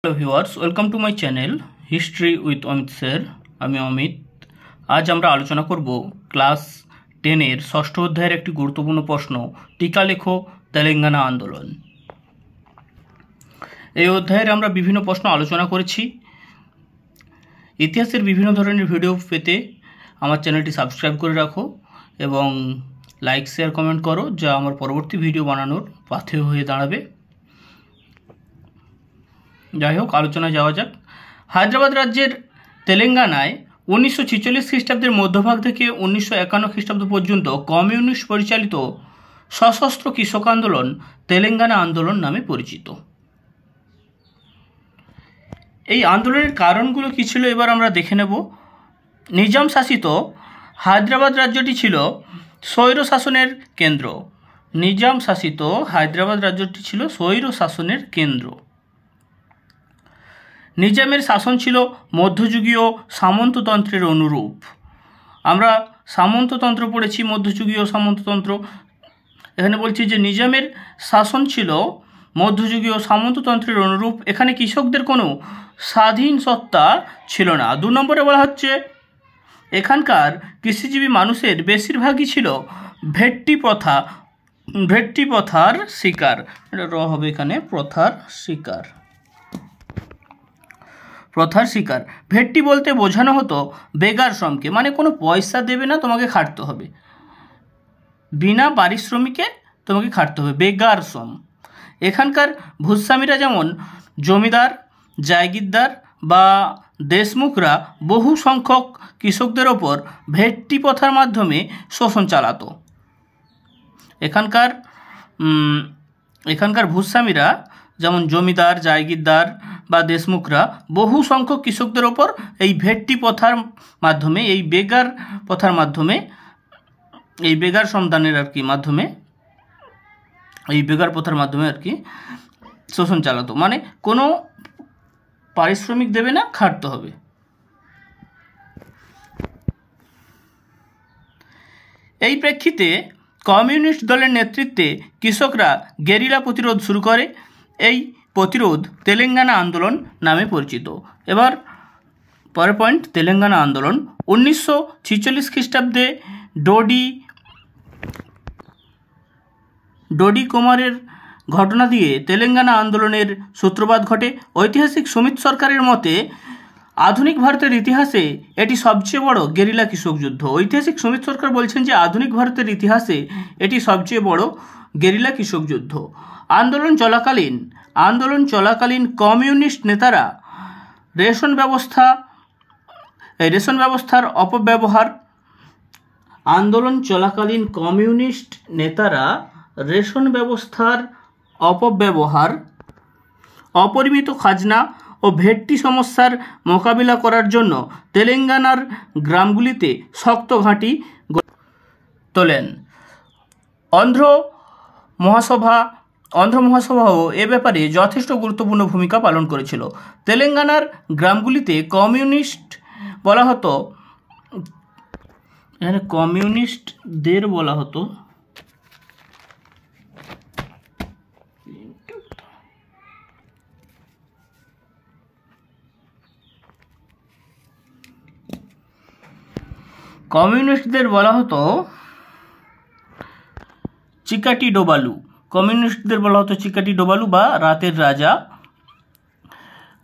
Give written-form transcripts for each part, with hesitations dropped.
Hello viewers, welcome to my channel history with Amit sir. আমি অমিত। আজ আমরা আলোচনা করব ক্লাস 10-এর ষষ্ঠ অধ্যায়ের একটি গুরুত্বপূর্ণ প্রশ্ন, টিকা লেখো তেলেঙ্গানা আন্দোলন। এই অধ্যায়ের আমরা বিভিন্ন প্রশ্ন আলোচনা করেছি। ইতিহাসের বিভিন্ন ধরনের ভিডিও পেতে আমার চ্যানেলটি সাবস্ক্রাইব করে রাখো এবং লাইক শেয়ার কমেন্ট করো, যা আমার পরবর্তী ভিডিও বানানোর পাথেয় হয়ে দাঁড়াবে। যাই হোক, আলোচনায় যাওয়া যাক। হায়দ্রাবাদ রাজ্যের তেলেঙ্গানায় 1946 খ্রিস্টাব্দের মধ্যভাগ থেকে 1951 খ্রিস্টাব্দ পর্যন্ত কমিউনিস্ট পরিচালিত সশস্ত্র কৃষক আন্দোলন তেলেঙ্গানা আন্দোলন নামে পরিচিত। এই আন্দোলনের কারণগুলো কী ছিল এবার আমরা দেখে নেব। নিজাম শাসিত হায়দ্রাবাদ রাজ্যটি ছিল স্বৈর শাসনের কেন্দ্র। নিজাম শাসিত হায়দ্রাবাদ রাজ্যটি ছিল স্বৈর শাসনের কেন্দ্র। নিজামের শাসন ছিল মধ্যযুগীয় সামন্ততন্ত্রের অনুরূপ। আমরা সামন্ততন্ত্র পড়েছি, মধ্যযুগীয় সামন্ততন্ত্র। এখানে বলছি যে নিজামের শাসন ছিল মধ্যযুগীয় সামন্ততন্ত্রের অনুরূপ। এখানে কৃষকদের কোনো স্বাধীন সত্তা ছিল না। 2 নম্বরে বলা হচ্ছে এখানকার কৃষিজীবী মানুষের বেশিরভাগই ছিল ভেট্টি প্রথার শিকার। এটা র হবে এখানে, প্রথার শিকার। ভেট্টি বলতে বোঝানো হতো বেগার শ্রমকে, মানে কোনো পয়সা দেবে না, তোমাকে খাটতে হবে, বিনা পারিশ্রমিকে তোমাকে খাটতে হবে, বেগার শ্রম। এখানকার ভূস্বামীরা যেমন জমিদার, জায়গিরদার বা দেশমুখরা বহু সংখ্যক কৃষকদের ওপর ভেট্টি প্রথার মাধ্যমে শোষণ চালাতো। এখানকার ভূস্বামীরা যেমন জমিদার, জায়গিরদার বা দেশমুখরা বহু সংখ্যক কৃষকদের ওপর এই ভেট্টি প্রথার মাধ্যমে, এই বেগার প্রথার মাধ্যমে, এই বেগার শ্রমদানের মাধ্যমে, এই বেগার প্রথার মাধ্যমে শোষণ চালাতো, মানে কোনো পারিশ্রমিক দেবে না, খাটতে হবে। এই প্রেক্ষিতে কমিউনিস্ট দলের নেতৃত্বে কৃষকরা গেরিলা প্রতিরোধ শুরু করে। এই প্রতিরোধ তেলেঙ্গানা আন্দোলন নামে পরিচিত। এবার পরের পয়েন্ট, তেলেঙ্গানা আন্দোলন। 1946 খ্রিস্টাব্দে ডোডি কুমারের ঘটনা দিয়ে তেলেঙ্গানা আন্দোলনের সূত্রপাত ঘটে। ঐতিহাসিক সুমিত সরকারের মতে আধুনিক ভারতের ইতিহাসে এটি সবচেয়ে বড় গেরিলা কৃষক যুদ্ধ। ঐতিহাসিক সুমিত সরকার বলছেন যে আধুনিক ভারতের ইতিহাসে এটি সবচেয়ে বড় গেরিলা কৃষক যুদ্ধ। আন্দোলন চলাকালীন কমিউনিস্ট নেতারা রেশন ব্যবস্থার অপব্যবহার অপরিমিত খাজনা ও ভেট্টি সমস্যার মোকাবিলা করার জন্য তেলেঙ্গানার গ্রামগুলিতে শক্ত ঘাঁটি তোলেন। অন্ধ্র মহাসভাও এ ব্যাপারে যথেষ্ট গুরুত্বপূর্ণ ভূমিকা পালন করেছিল। তেলেঙ্গানার গ্রামগুলিতে কমিউনিস্টদের বলা হতো চিকাটি ডোবালু বা রাতের রাজা।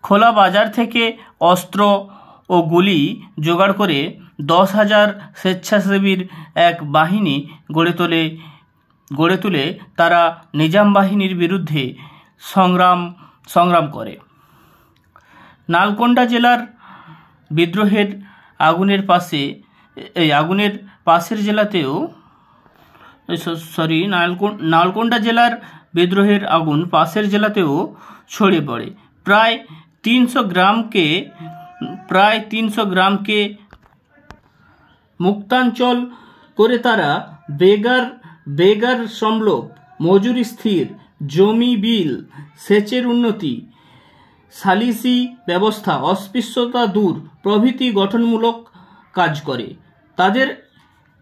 খোলা বাজার থেকে অস্ত্র ও গুলি জোগাড় করে 10,000 স্বেচ্ছাসেবীর এক বাহিনী গড়ে তুলে তারা নিজাম বাহিনীর বিরুদ্ধে সংগ্রাম করে। নালকোন্ডা জেলার বিদ্রোহের আগুনের পাশের জেলাতেও নালকোন্ডা জেলার বিদ্রোহের আগুন পাশের জেলাতেও ছড়িয়ে পড়ে। প্রায় 300 গ্রামকে মুক্তাঞ্চল করে তারা বেগার সংলোপ, মজুরি স্থির, জমি বিল, সেচের উন্নতি, সালিসি ব্যবস্থা, অস্পৃশ্যতা দূর প্রভৃতি গঠনমূলক কাজ করে। তাদের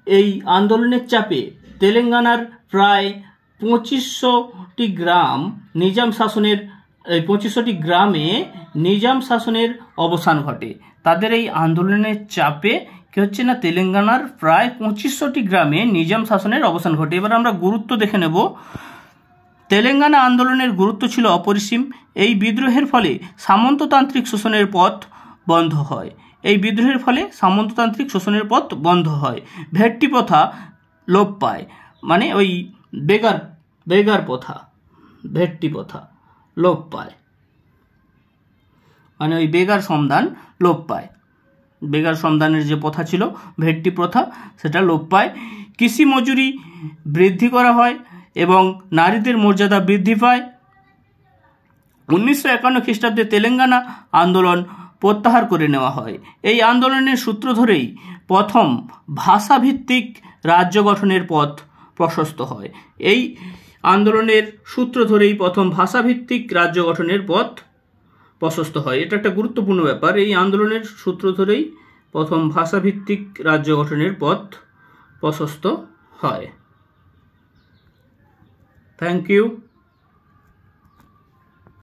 এই আন্দোলনের চাপে তেলেঙ্গানার প্রায় 2500টি গ্রাম নিজাম শাসনের এই 2500টি গ্রামে নিজাম শাসনের অবসান ঘটে। তাদের এই আন্দোলনের চাপে কি হচ্ছে না, তেলেঙ্গানার প্রায় 2500টি গ্রামে নিজাম শাসনের অবসান ঘটে। এবার আমরা গুরুত্ব দেখে নেব। তেলেঙ্গানা আন্দোলনের গুরুত্ব ছিল অপরিসীম। এই বিদ্রোহের ফলে সামন্ততান্ত্রিক শোষণের পথ বন্ধ হয়। এই বিদ্রোহের ফলে সামন্ততান্ত্রিক শোষণের পথ বন্ধ হয়। ভেট্টি প্রথা লোপ পায়, মানে ওই বেগার প্রথা, ভেট্টি প্রথা লোপ পায়, মানে ওই বেগার সন্ধান লোপ পায়। বেগার সন্ধানের যে প্রথা ছিল ভেট্টি প্রথা, সেটা লোপ পায়। কৃষি মজুরি বৃদ্ধি করা হয় এবং নারীদের মর্যাদা বৃদ্ধি পায়। 1951 খ্রিস্টাব্দে তেলেঙ্গানা আন্দোলন প্রত্যাহার করে নেওয়া হয়। এই আন্দোলনের সূত্র ধরেই প্রথম ভাষাভিত্তিক রাজ্য গঠনের পথ প্রশস্ত হয়। এই আন্দোলনের সূত্র ধরেই প্রথম ভাষাভিত্তিক রাজ্য গঠনের পথ প্রশস্ত হয়। এটা একটা গুরুত্বপূর্ণ ব্যাপার। এই আন্দোলনের সূত্র ধরেই প্রথম ভাষাভিত্তিক রাজ্য গঠনের পথ প্রশস্ত হয়। Thank you.